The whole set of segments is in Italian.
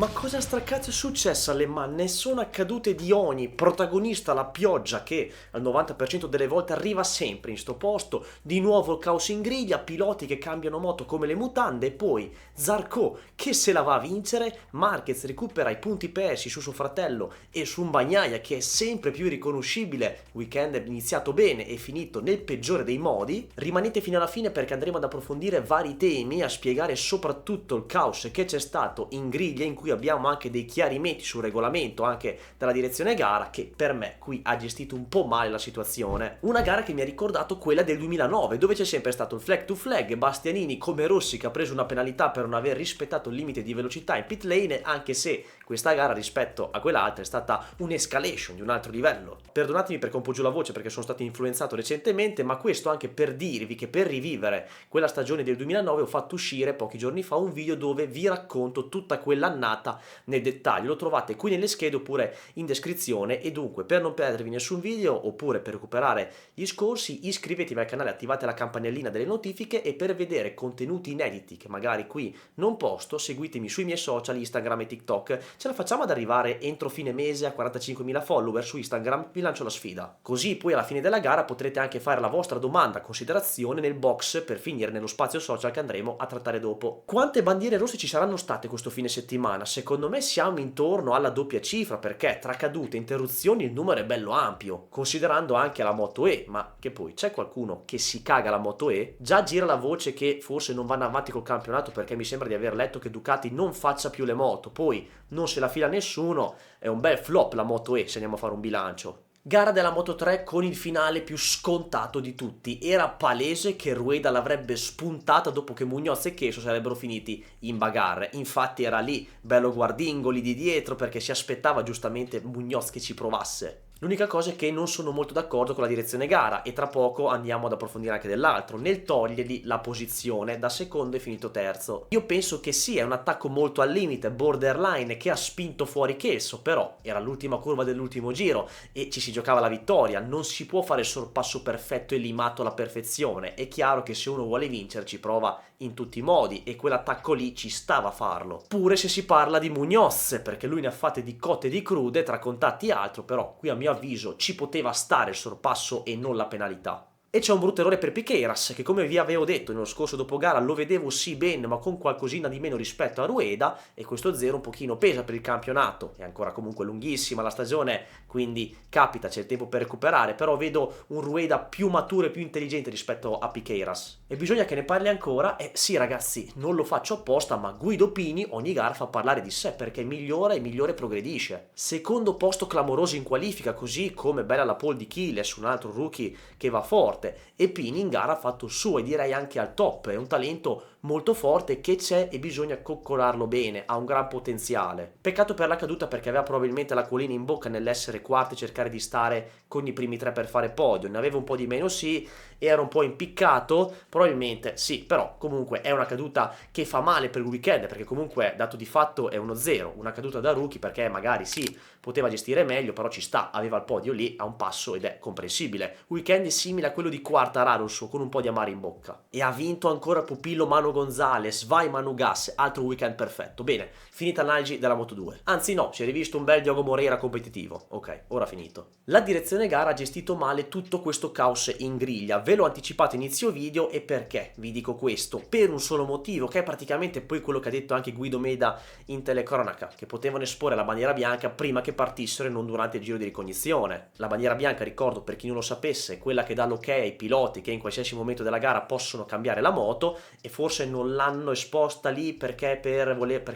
Ma cosa stracazzo è successo alle Man? Ne sono accadute di ogni. Protagonista la pioggia che al 90% delle volte arriva sempre in sto posto. Di nuovo il caos in griglia, piloti che cambiano moto come le mutande e poi Zarco che se la va a vincere. Marquez recupera i punti persi su suo fratello e su un Bagnaia che è sempre più riconoscibile. Weekend è iniziato bene e finito nel peggiore dei modi. Rimanete fino alla fine perché andremo ad approfondire vari temi, a spiegare soprattutto il caos che c'è stato in griglia, in cui abbiamo anche dei chiarimenti sul regolamento anche dalla direzione gara, che per me qui ha gestito un po' male la situazione. Una gara che mi ha ricordato quella del 2009, dove c'è sempre stato il flag to flag, Bastianini come Rossi che ha preso una penalità per non aver rispettato il limite di velocità in pit lane, anche se questa gara rispetto a quell'altra è stata un'escalation di un altro livello. Perdonatemi perché ho un po' giù la voce perché sono stato influenzato recentemente, ma questo anche per dirvi che per rivivere quella stagione del 2009 ho fatto uscire pochi giorni fa un video dove vi racconto tutta quell'annata nel dettaglio. Lo trovate qui nelle schede oppure in descrizione, e dunque per non perdervi nessun video oppure per recuperare gli scorsi iscrivetevi al canale, attivate la campanellina delle notifiche, e per vedere contenuti inediti che magari qui non posto seguitemi sui miei social Instagram e TikTok. Ce la facciamo ad arrivare entro fine mese a 45.000 follower su Instagram, vi lancio la sfida, così poi alla fine della gara potrete anche fare la vostra domanda a considerazione nel box per finire nello spazio social che andremo a trattare dopo. Quante bandiere rosse ci saranno state questo fine settimana? Secondo me siamo intorno alla doppia cifra, perché tra cadute e interruzioni il numero è bello ampio, considerando anche la Moto E. Ma che poi c'è qualcuno che si caga la Moto E? Già gira la voce che forse non vanno avanti col campionato perché mi sembra di aver letto che Ducati non faccia più le moto, poi non se la fila nessuno, è un bel flop la Moto E se andiamo a fare un bilancio. Gara della Moto3 con il finale più scontato di tutti. Era palese che Rueda l'avrebbe spuntata dopo che Muñoz e Cheso sarebbero finiti in bagarre. Infatti era lì, bello guardingoli di dietro, perché si aspettava giustamente Muñoz che ci provasse. L'unica cosa è che non sono molto d'accordo con la direzione gara, e tra poco andiamo ad approfondire anche dell'altro, nel togliergli la posizione da secondo e finito terzo. Io penso che sì, è un attacco molto al limite, borderline, che ha spinto fuori Cheso, però era l'ultima curva dell'ultimo giro e ci si giocava la vittoria, non si può fare il sorpasso perfetto e limato alla perfezione. È chiaro che se uno vuole vincere ci prova in tutti i modi, e quell'attacco lì ci stava a farlo. Pure se si parla di Muñoz, perché lui ne ha fatte di cotte e di crude tra contatti e altro, però qui a mio avviso ci poteva stare il sorpasso e non la penalità. E c'è un brutto errore per Piqueiras, che come vi avevo detto nello scorso dopogara lo vedevo sì bene ma con qualcosina di meno rispetto a Rueda, e questo zero un pochino pesa per il campionato. È ancora comunque lunghissima la stagione, quindi capita, c'è il tempo per recuperare, però vedo un Rueda più maturo e più intelligente rispetto a Piqueiras. E bisogna che ne parli ancora, e sì ragazzi, non lo faccio apposta, ma Guido Pini ogni gara fa parlare di sé perché migliora e migliore progredisce. Secondo posto clamoroso in qualifica, così come bella la pole di Chiles, un altro rookie che va forte. E Pini in gara ha fatto il suo, e direi anche al top. È un talento molto forte che c'è e bisogna coccolarlo bene, ha un gran potenziale. Peccato per la caduta perché aveva probabilmente l'acquolina in bocca nell'essere quarto e cercare di stare con i primi tre per fare podio. Ne aveva un po' di meno sì, era un po' impiccato probabilmente sì, però comunque è una caduta che fa male per il weekend, perché comunque dato di fatto è 1-0, una caduta da rookie, perché magari sì poteva gestire meglio, però ci sta, aveva il podio lì a un passo ed è comprensibile. Weekend simile a quello di Quartararo il suo, con un po' di amaro in bocca. E ha vinto ancora pupillo Manu Gonzalez, vai Manu Gas, altro weekend perfetto. Bene, finita l'analisi della Moto2. Anzi no, si è rivisto un bel Diogo Moreira competitivo. Ok, ora finito. La direzione gara ha gestito male tutto questo caos in griglia. Ve l'ho anticipato inizio video, e perché vi dico questo? Per un solo motivo, che è praticamente poi quello che ha detto anche Guido Meda in telecronaca, che potevano esporre la bandiera bianca prima che partissero e non durante il giro di ricognizione. La bandiera bianca, ricordo per chi non lo sapesse, è quella che dà l'ok ai piloti che in qualsiasi momento della gara possono cambiare la moto, e forse non l'hanno esposta lì perché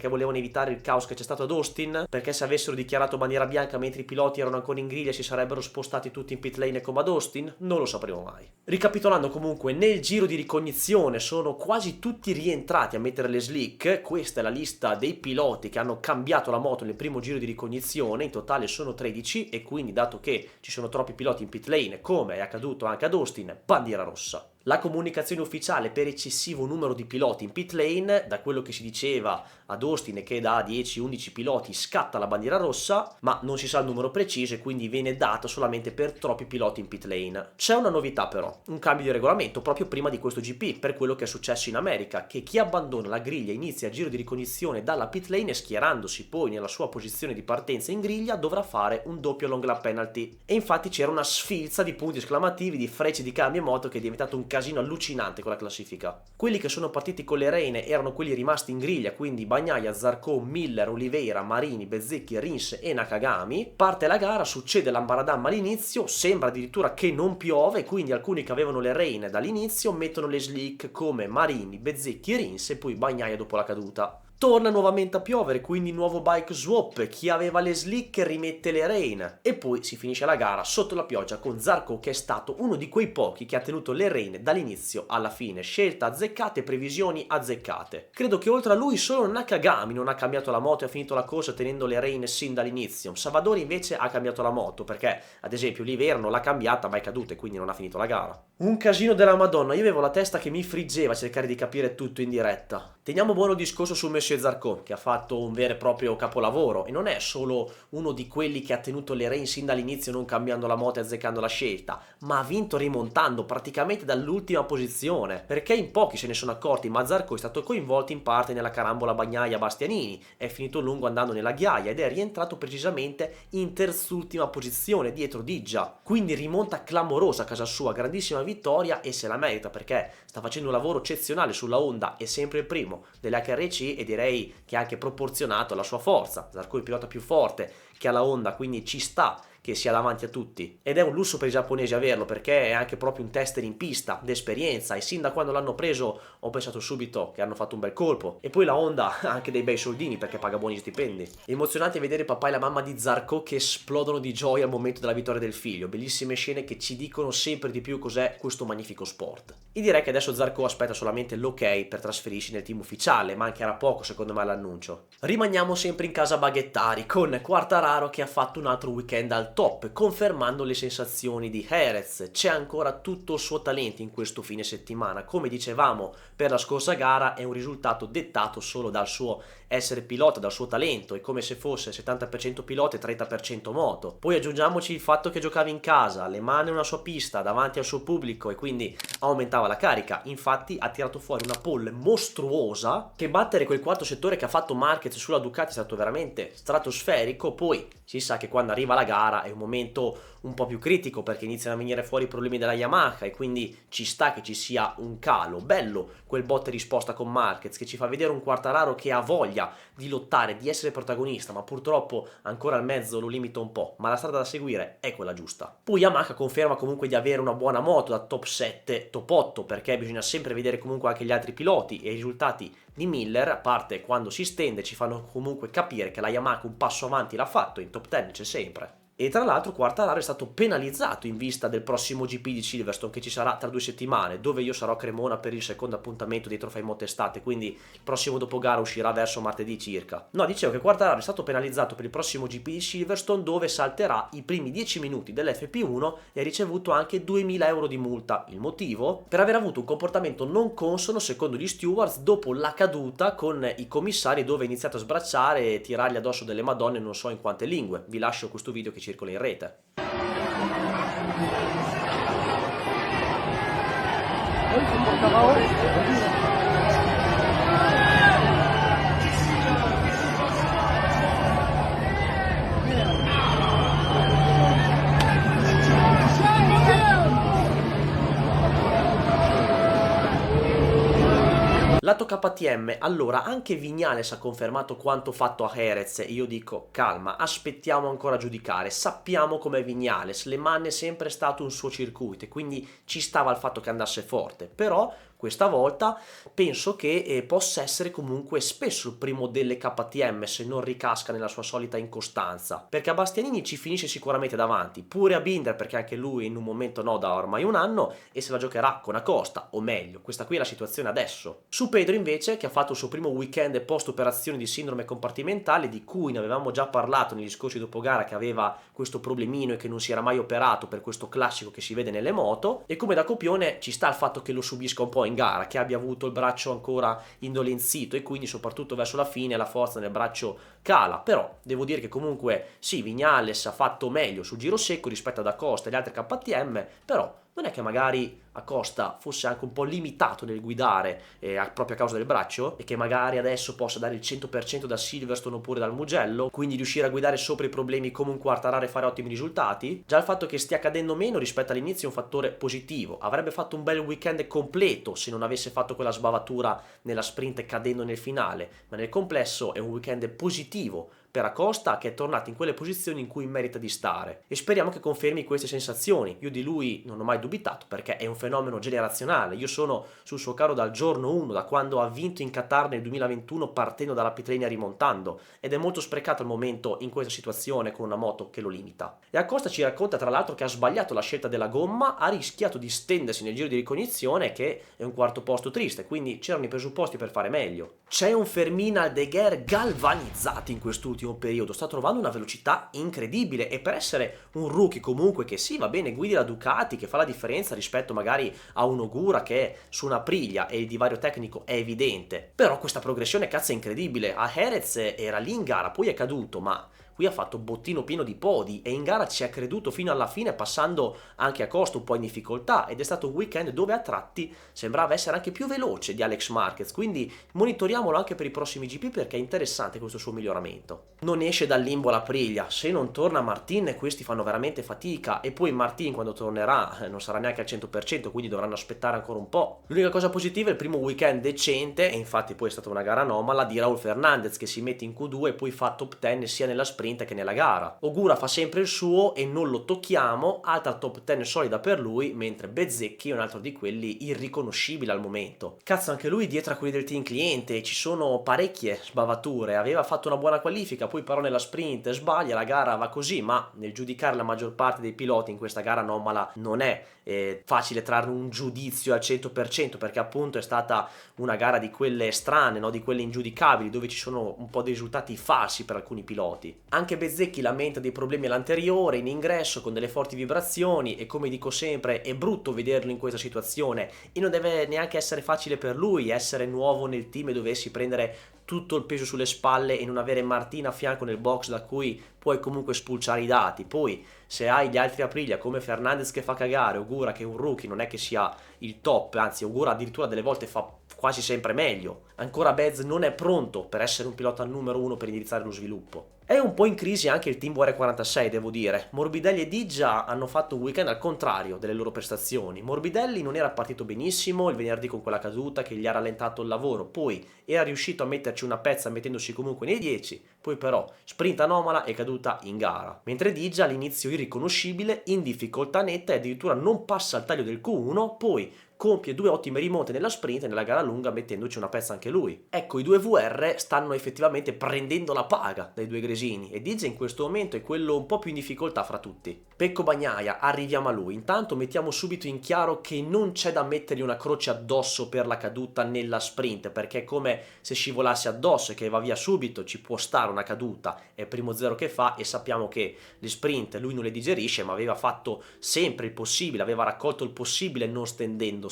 volevano evitare il caos che c'è stato ad Austin, perché se avessero dichiarato bandiera bianca mentre i piloti erano ancora in griglia si sarebbero spostati tutti in pit lane come ad Austin? Non lo sapremo mai. Ricapitolando, comunque nel giro di ricognizione sono quasi tutti rientrati a mettere le slick. Questa è la lista dei piloti che hanno cambiato la moto nel primo giro di ricognizione, in totale sono 13, e quindi dato che ci sono troppi piloti in pit lane come è accaduto anche ad Austin, bandiera rossa. La comunicazione ufficiale per eccessivo numero di piloti in pit lane, da quello che si diceva ad Austin e che da 10-11 piloti scatta la bandiera rossa, ma non si sa il numero preciso e quindi viene data solamente per troppi piloti in pit lane. C'è una novità però, un cambio di regolamento proprio prima di questo GP, per quello che è successo in America, che chi abbandona la griglia inizia il giro di ricognizione dalla pit lane e schierandosi poi nella sua posizione di partenza in griglia dovrà fare un doppio long lap penalty. E infatti c'era una sfilza di punti esclamativi, di frecce di cambio moto che è diventato un casino allucinante con la classifica. Quelli che sono partiti con le reine erano quelli rimasti in griglia, quindi Bagnaia, Zarco, Miller, Oliveira, Marini, Bezzecchi, Rins e Nakagami. Parte la gara, succede l'ambaradam all'inizio, sembra addirittura che non piove, quindi alcuni che avevano le reine dall'inizio mettono le slick come Marini, Bezzecchi e Rins e poi Bagnaia dopo la caduta. Torna nuovamente a piovere, quindi nuovo bike swap, chi aveva le slick rimette le reine e poi si finisce la gara sotto la pioggia con Zarco che è stato uno di quei pochi che ha tenuto le reine dall'inizio alla fine, scelta azzeccate, previsioni azzeccate. Credo che oltre a lui solo Nakagami non ha cambiato la moto e ha finito la corsa tenendo le reine sin dall'inizio. Savadori invece ha cambiato la moto perché ad esempio Oliveira non l'ha cambiata ma è caduta e quindi non ha finito la gara. Un casino della Madonna, io avevo la testa che mi friggeva a cercare di capire tutto in diretta. Teniamo buono il discorso su Monsieur Zarco, che ha fatto un vero e proprio capolavoro e non è solo uno di quelli che ha tenuto le reine sin dall'inizio non cambiando la moto e azzeccando la scelta, ma ha vinto rimontando praticamente dall'ultima posizione, perché in pochi se ne sono accorti, ma Zarco è stato coinvolto in parte nella carambola Bagnaia-Bastianini, è finito lungo andando nella ghiaia ed è rientrato precisamente in terzultima posizione dietro Diggia, quindi rimonta clamorosa a casa sua, grandissima vittoria e se la merita perché sta facendo un lavoro eccezionale sulla Honda, è sempre il primo dell'HRC e direi che è anche proporzionato alla sua forza. Zarco è il pilota più forte che ha la Honda, quindi ci sta che sia davanti a tutti ed è un lusso per i giapponesi averlo perché è anche proprio un tester in pista d'esperienza e sin da quando l'hanno preso ho pensato subito che hanno fatto un bel colpo e poi la Honda ha anche dei bei soldini perché paga buoni stipendi. Emozionante vedere il papà e la mamma di Zarco che esplodono di gioia al momento della vittoria del figlio, bellissime scene che ci dicono sempre di più cos'è questo magnifico sport. E direi che adesso Zarco aspetta solamente l'ok per trasferirsi nel team ufficiale, mancherà poco secondo me l'annuncio. Rimaniamo sempre in casa Baghettari con Quartararo che ha fatto un altro weekend al top, confermando le sensazioni di Jerez. C'è ancora tutto il suo talento in questo fine settimana, come dicevamo per la scorsa gara è un risultato dettato solo dal suo essere pilota, dal suo talento, è come se fosse 70% pilota e 30% moto. Poi aggiungiamoci il fatto che giocava in casa, le mani una sua pista davanti al suo pubblico e quindi aumentava la carica, infatti ha tirato fuori una pole mostruosa che battere quel quarto settore che ha fatto Marquez sulla Ducati è stato veramente stratosferico. Poi si sa che quando arriva la gara è un momento un po' più critico perché iniziano a venire fuori i problemi della Yamaha e quindi ci sta che ci sia un calo. Bello quel botta e risposta con Marquez che ci fa vedere un Quartararo che ha voglia di lottare, di essere protagonista, ma purtroppo ancora al mezzo lo limita un po', ma la strada da seguire è quella giusta. Poi Yamaha conferma comunque di avere una buona moto da top 7, top 8 perché bisogna sempre vedere comunque anche gli altri piloti e i risultati di Miller, a parte quando si stende, ci fanno comunque capire che la Yamaha un passo avanti l'ha fatto, in top 10 c'è sempre. E tra l'altro Quartararo è stato penalizzato in vista del prossimo GP di Silverstone che ci sarà tra 2 settimane, dove io sarò a Cremona per il secondo appuntamento dei trofei moto estate, quindi il prossimo dopogara uscirà verso martedì circa. No, dicevo che Quartararo è stato penalizzato per il prossimo GP di Silverstone dove salterà i primi 10 minuti dell'FP1 e ha ricevuto anche 2000 euro di multa. Il motivo? Per aver avuto un comportamento non consono secondo gli stewards dopo la caduta con i commissari dove ha iniziato a sbracciare e tirargli addosso delle madonne non so in quante lingue. Vi lascio questo video che circola in rete. Lato KTM, allora anche Viñales ha confermato quanto fatto a Jerez e io dico calma, aspettiamo ancora a giudicare, sappiamo com'è Viñales, Le Mans è sempre stato un suo circuito e quindi ci stava il fatto che andasse forte, però questa volta penso che possa essere comunque spesso il primo delle KTM se non ricasca nella sua solita incostanza, perché a Bastianini ci finisce sicuramente davanti, pure a Binder perché anche lui in un momento no da ormai un anno e se la giocherà con Acosta, o meglio, questa qui è la situazione adesso. Su Pedro invece che ha fatto il suo primo weekend post operazione di sindrome compartimentale di cui ne avevamo già parlato negli scorsi dopo gara che aveva questo problemino e che non si era mai operato per questo classico che si vede nelle moto e come da copione ci sta il fatto che lo subisca un po' in gara, che abbia avuto il braccio ancora indolenzito e quindi soprattutto verso la fine la forza nel braccio cala. Però devo dire che comunque sì, Viñales ha fatto meglio sul giro secco rispetto ad Acosta e gli altri KTM, però non è che magari Acosta fosse anche un po' limitato nel guidare proprio a causa del braccio, e che magari adesso possa dare il 100% da Silverstone oppure dal Mugello, quindi riuscire a guidare sopra i problemi come un Quartararo e fare ottimi risultati? Già il fatto che stia cadendo meno rispetto all'inizio è un fattore positivo. Avrebbe fatto un bel weekend completo se non avesse fatto quella sbavatura nella sprint cadendo nel finale, ma nel complesso è un weekend positivo per Acosta, che è tornato in quelle posizioni in cui merita di stare, e speriamo che confermi queste sensazioni. Io di lui non ho mai dubitato perché è un fenomeno generazionale. Io sono sul suo carro dal giorno 1, da quando ha vinto in Qatar nel 2021 partendo dalla pit lane e rimontando, ed è molto sprecato al momento in questa situazione con una moto che lo limita. E Acosta ci racconta tra l'altro che ha sbagliato la scelta della gomma, ha rischiato di stendersi nel giro di ricognizione, che è un quarto posto triste, quindi c'erano i presupposti per fare meglio. C'è un Fermín Aldeguer galvanizzato in quest'ultimo periodo, sta trovando una velocità incredibile, e per essere un rookie comunque che sì, va bene, guidi la Ducati, che fa la differenza rispetto magari a un Ogura che è su una Aprilia e il divario tecnico è evidente, però questa progressione cazzo è incredibile. A Jerez era lì in gara, poi è caduto, ma qui ha fatto bottino pieno di podi e in gara ci ha creduto fino alla fine, passando anche a costo un po' in difficoltà, ed è stato un weekend dove a tratti sembrava essere anche più veloce di Alex Marquez, quindi monitoriamolo anche per i prossimi GP perché è interessante questo suo miglioramento. Non esce dal limbo la Aprilia, se non torna Martin questi fanno veramente fatica, e poi Martin quando tornerà non sarà neanche al 100%, quindi dovranno aspettare ancora un po'. L'unica cosa positiva è il primo weekend decente, e infatti poi è stata una gara anomala, di Raúl Fernández, che si mette in Q2 e poi fa top 10 sia nella sprint che nella gara. Ogura fa sempre il suo e non lo tocchiamo, altra top 10 solida per lui, mentre Bezzecchi è un altro di quelli irriconoscibili al momento. Cazzo, anche lui dietro a quelli del team cliente, ci sono parecchie sbavature, aveva fatto una buona qualifica, poi però nella sprint sbaglia, la gara va così, ma nel giudicare la maggior parte dei piloti in questa gara anomala non è facile trarre un giudizio al 100%, perché appunto è stata una gara di quelle strane, no? Di quelle ingiudicabili, dove ci sono un po' dei risultati falsi per alcuni piloti. Anche Bezzecchi lamenta dei problemi all'anteriore, in ingresso, con delle forti vibrazioni, e come dico sempre è brutto vederlo in questa situazione, e non deve neanche essere facile per lui essere nuovo nel team e doversi prendere tutto il peso sulle spalle e non avere Martina a fianco nel box da cui puoi comunque spulciare i dati. Poi se hai gli altri Aprilia come Fernandez che fa cagare, Ogura che è un rookie, non è che sia il top, anzi Ogura addirittura delle volte fa quasi sempre meglio. Ancora Bez non è pronto per essere un pilota al numero 1 per indirizzare lo sviluppo. È un po' in crisi anche il team VR46, devo dire. Morbidelli e Diggia hanno fatto un weekend al contrario delle loro prestazioni. Morbidelli non era partito benissimo il venerdì con quella caduta che gli ha rallentato il lavoro, poi era riuscito a metterci una pezza mettendosi comunque nei 10, poi però sprint anomala e caduta in gara. Mentre Diggia all'inizio irriconoscibile, in difficoltà netta e addirittura non passa al taglio del Q1, poi compie 2 ottime rimonte nella sprint e nella gara lunga mettendoci una pezza anche lui. Ecco, i due VR stanno effettivamente prendendo la paga dai due gresini, e Diggia in questo momento è quello un po' più in difficoltà fra tutti. Pecco Bagnaia, arriviamo a lui. Intanto mettiamo subito in chiaro che non c'è da mettergli una croce addosso per la caduta nella sprint, perché è come se scivolasse addosso e che va via subito, ci può stare una caduta, è il primo zero che fa, e sappiamo che le sprint lui non le digerisce, ma aveva fatto sempre il possibile, aveva raccolto il possibile non stendendosi.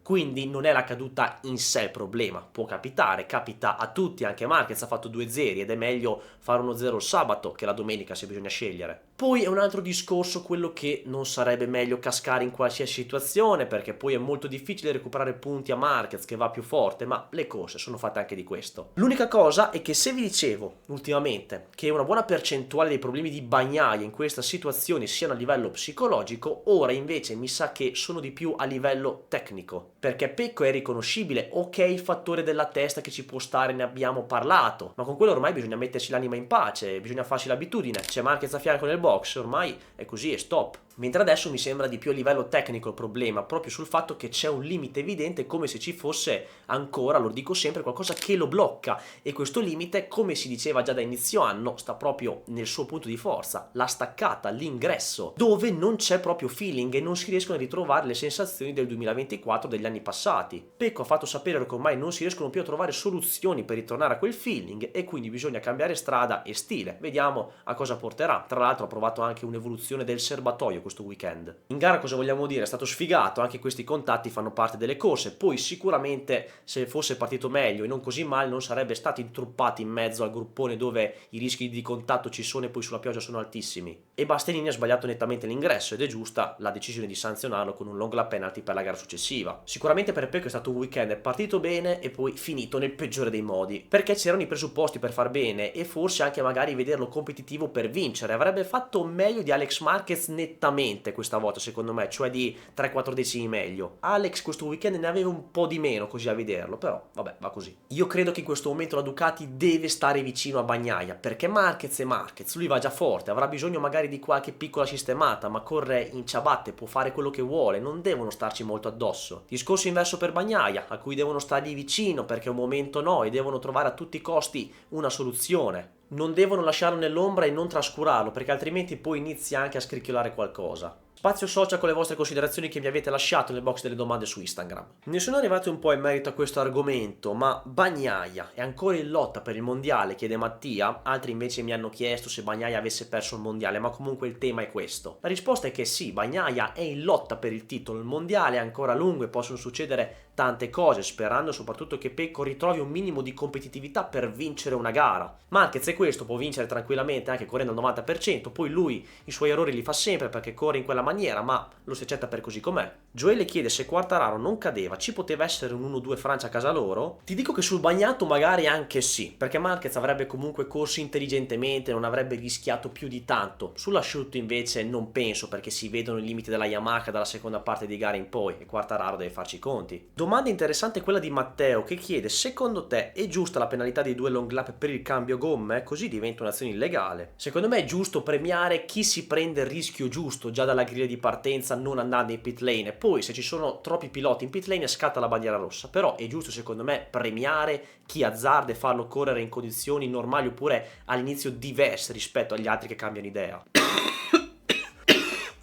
Quindi non è la caduta in sé il problema, può capitare, capita a tutti, anche Marquez ha fatto 2 zeri ed è meglio fare uno 0 il sabato che la domenica se bisogna scegliere. Poi è un altro discorso quello che non sarebbe meglio cascare in qualsiasi situazione, perché poi è molto difficile recuperare punti a Marquez che va più forte, ma le corse sono fatte anche di questo. L'unica cosa è che se vi dicevo ultimamente che una buona percentuale dei problemi di Bagnaia in questa situazione siano a livello psicologico, ora invece mi sa che sono di più a livello tecnico, perché Pecco è riconoscibile, ok, il fattore della testa che ci può stare, ne abbiamo parlato, ma con quello ormai bisogna metterci l'anima in pace, bisogna farsi l'abitudine, c'è Marquez a fianco nel box, ormai è così e stop. Mentre adesso mi sembra di più a livello tecnico il problema, proprio sul fatto che c'è un limite evidente, come se ci fosse ancora, lo dico sempre, qualcosa che lo blocca, e questo limite, come si diceva già da inizio anno, sta proprio nel suo punto di forza, la staccata, l'ingresso, dove non c'è proprio feeling e non si riescono a ritrovare le sensazioni del 2024 degli anni anni passati. Pecco ha fatto sapere che ormai non si riescono più a trovare soluzioni per ritornare a quel feeling e quindi bisogna cambiare strada e stile. Vediamo a cosa porterà. Tra l'altro ha provato anche un'evoluzione del serbatoio questo weekend. In gara cosa vogliamo dire? È stato sfigato, anche questi contatti fanno parte delle corse, poi sicuramente se fosse partito meglio e non così male non sarebbe stato intruppato in mezzo al gruppone dove i rischi di contatto ci sono e poi sulla pioggia sono altissimi. E Bastianini ha sbagliato nettamente l'ingresso ed è giusta la decisione di sanzionarlo con un long lap penalty per la gara successiva. Sicuramente per Pecco è stato un weekend partito bene e poi finito nel peggiore dei modi, perché c'erano i presupposti per far bene e forse anche magari vederlo competitivo per vincere. Avrebbe fatto meglio di Alex Marquez nettamente questa volta secondo me, cioè di 3-4 decimi meglio. Alex questo weekend ne aveva un po' di meno così a vederlo, però vabbè, va così. Io credo che in questo momento la Ducati deve stare vicino a Bagnaia, perché Marquez è Marquez, lui va già forte, avrà bisogno magari di qualche piccola sistemata, ma corre in ciabatte, può fare quello che vuole, non devono starci molto addosso. Discorso inverso per Bagnaia, a cui devono stargli vicino perché è un momento no e devono trovare a tutti i costi una soluzione. Non devono lasciarlo nell'ombra e non trascurarlo, perché altrimenti poi inizia anche a scricchiolare qualcosa. Spazio social con le vostre considerazioni che mi avete lasciato nel box delle domande su Instagram. Ne sono arrivati un po' in merito a questo argomento, ma Bagnaia è ancora in lotta per il mondiale, chiede Mattia. Altri invece mi hanno chiesto se Bagnaia avesse perso il mondiale, ma comunque il tema è questo. La risposta è che sì, Bagnaia è in lotta per il titolo, il mondiale è ancora lungo e possono succedere tante cose, sperando soprattutto che Pecco ritrovi un minimo di competitività per vincere una gara. Marquez è questo, può vincere tranquillamente anche correndo al 90%, poi lui i suoi errori li fa sempre perché corre in quella maniera, ma lo si accetta per così com'è. Joele chiede se Quartararo non cadeva, ci poteva essere un 1-2 Francia a casa loro? Ti dico che sul bagnato magari anche sì, perché Marquez avrebbe comunque corso intelligentemente, non avrebbe rischiato più di tanto. Sull'asciutto invece non penso, perché si vedono i limiti della Yamaha dalla seconda parte di gara in poi e Quartararo deve farci i conti. Domanda interessante quella di Matteo che chiede: secondo te è giusta la penalità dei 2 long lap per il cambio gomme? Così diventa un'azione illegale. Secondo me è giusto premiare chi si prende il rischio giusto già dalla griglia di partenza non andando in pit lane, poi se ci sono troppi piloti in pit lane scatta la bandiera rossa, però è giusto secondo me premiare chi azzarda e farlo correre in condizioni normali oppure all'inizio diverse rispetto agli altri che cambiano idea.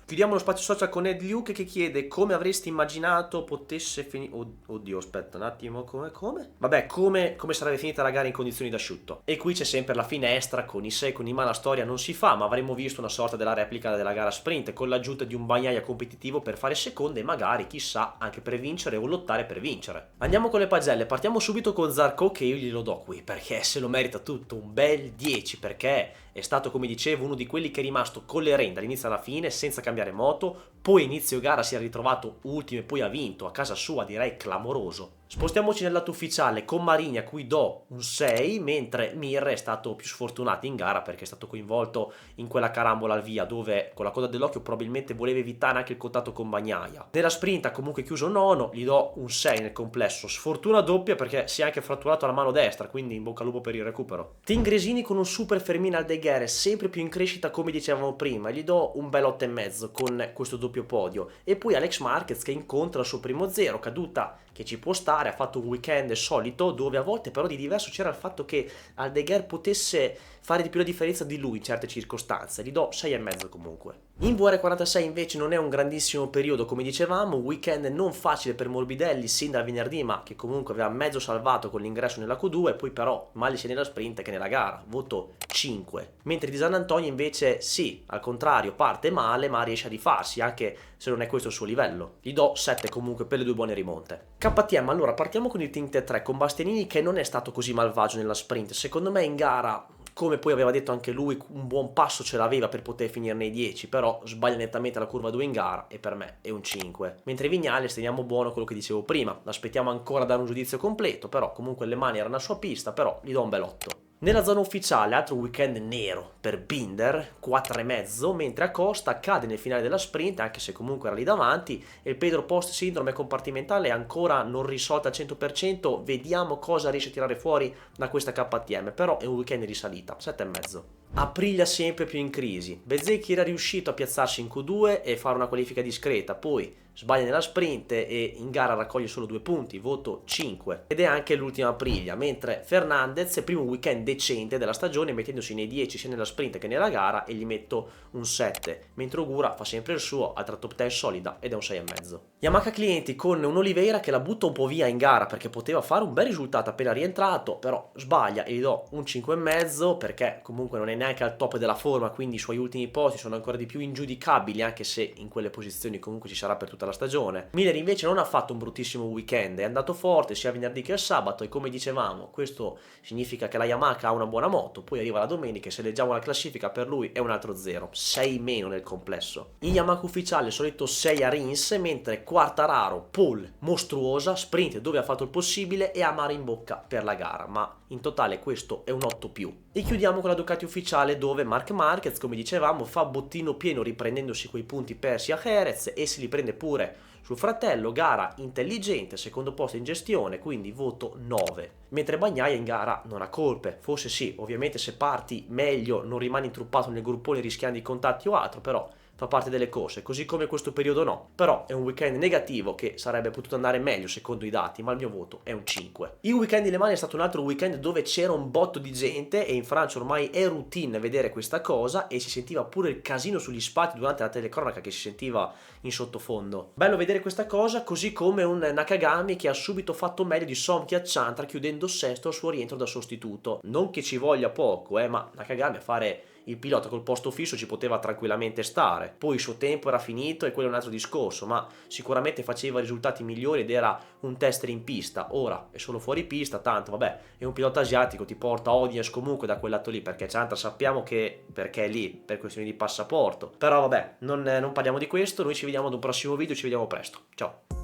Chiudiamo lo spazio social con Ed Luke che chiede come avresti immaginato potesse finire. Oddio, aspetta un attimo, come? Vabbè, come sarebbe finita la gara in condizioni d'asciutto. E qui c'è sempre la finestra, con i se e con i ma la storia non si fa, ma avremmo visto una sorta della replica della gara sprint, con l'aggiunta di un Bagnaia competitivo per fare seconda e magari, chissà, anche per vincere o lottare per vincere. Andiamo con le pagelle, partiamo subito con Zarco che io glielo do qui, perché se lo merita tutto, un bel 10, perché è stato, come dicevo, uno di quelli che è rimasto con le rende dall'inizio alla fine senza cambiare moto, poi inizio gara si è ritrovato ultimo e poi ha vinto a casa sua, direi clamoroso. Spostiamoci nel lato ufficiale con Marini a cui do un 6, mentre Mir è stato più sfortunato in gara perché è stato coinvolto in quella carambola al via dove con la coda dell'occhio probabilmente voleva evitare anche il contatto con Bagnaia. Nella sprint ha comunque chiuso nono, gli do un 6 nel complesso, sfortuna doppia perché si è anche fratturato la mano destra, quindi in bocca al lupo per il recupero. Team Gresini con un super Fermin Aldeguer sempre più in crescita come dicevamo prima, gli do un bel 8,5 con questo doppio podio. E poi Alex Marquez che incontra il suo primo 0, caduta che ci può stare, ha fatto un weekend solito dove a volte però di diverso c'era il fatto che Aldeguer potesse fare di più la differenza di lui in certe circostanze, gli do 6,5 comunque. In VR46 invece non è un grandissimo periodo come dicevamo, un weekend non facile per Morbidelli sin dal venerdì ma che comunque aveva mezzo salvato con l'ingresso nella Q2, poi però male sia nella sprint che nella gara, voto 5. Mentre di San Antonio invece sì, al contrario parte male ma riesce a rifarsi anche se non è questo il suo livello, gli do 7 comunque per le 2 buone rimonte. KTM, allora partiamo con il Team T3 con Bastianini che non è stato così malvagio nella sprint, secondo me in gara, come poi aveva detto anche lui, un buon passo ce l'aveva per poter finire nei 10, però sbaglia nettamente la curva 2 in gara e per me è un 5. Mentre Vignales teniamo buono quello che dicevo prima, aspettiamo ancora a dare un giudizio completo, però comunque Le Mani era una sua pista, però gli do un bel 8. Nella zona ufficiale, altro weekend nero per Binder, 4,5, mentre Acosta cade nel finale della sprint, anche se comunque era lì davanti, e il Pedro Post sindrome compartimentale è ancora non risolta al 100%, vediamo cosa riesce a tirare fuori da questa KTM, però è un weekend di salita, 7,5. Aprilia sempre più in crisi. Bezzecchi era riuscito a piazzarsi in Q2 e fare una qualifica discreta, poi sbaglia nella sprint e in gara raccoglie solo 2 punti, voto 5. Ed è anche l'ultima Aprilia, mentre Fernandez, primo weekend decente della stagione, mettendosi nei 10 sia nella sprint che nella gara e gli metto un 7, mentre Ogura fa sempre il suo, altra top 10 solida ed è un 6,5. Yamaha clienti con un Oliveira che la butta un po' via in gara perché poteva fare un bel risultato appena rientrato, però sbaglia e gli do un 5,5 perché comunque non è neanche al top della forma, quindi i suoi ultimi posti sono ancora di più ingiudicabili, anche se in quelle posizioni comunque ci sarà per tutta la stagione. Miller invece non ha fatto un bruttissimo weekend, è andato forte sia venerdì che il sabato e come dicevamo questo significa che la Yamaha ha una buona moto, poi arriva la domenica e se leggiamo la classifica per lui è un altro 0, 6 meno nel complesso. In Yamaha ufficiale solito 6 a Rins, mentre Quartararo, pole mostruosa, sprint dove ha fatto il possibile e amare in bocca per la gara, ma in totale questo è un 8+. E chiudiamo con la Ducati ufficiale dove Marc Marquez, come dicevamo, fa bottino pieno riprendendosi quei punti persi a Jerez e se li prende pure sul fratello. Gara intelligente, secondo posto in gestione, quindi voto 9. Mentre Bagnaia in gara non ha colpe, forse sì, ovviamente se parti meglio non rimani intruppato nel gruppone rischiando i contatti o altro, però fa parte delle corse, così come questo periodo no. Però è un weekend negativo che sarebbe potuto andare meglio secondo i dati, ma il mio voto è un 5. Il weekend di Le Mans è stato un altro weekend dove c'era un botto di gente e in Francia ormai è routine vedere questa cosa e si sentiva pure il casino sugli spalti durante la telecronaca che si sentiva in sottofondo. Bello vedere questa cosa, così come un Nakagami che ha subito fatto meglio di Somchi Chantra chiudendo sesto al suo rientro da sostituto. Non che ci voglia poco, ma Nakagami a fare il pilota col posto fisso ci poteva tranquillamente stare, poi il suo tempo era finito e quello è un altro discorso, ma sicuramente faceva risultati migliori ed era un tester in pista. Ora è solo fuori pista, tanto vabbè, è un pilota asiatico, ti porta audience comunque da quel lato lì, perché Chantra sappiamo che perché è lì per questioni di passaporto, però vabbè, non parliamo di questo, noi ci vediamo ad un prossimo video, ci vediamo presto, ciao.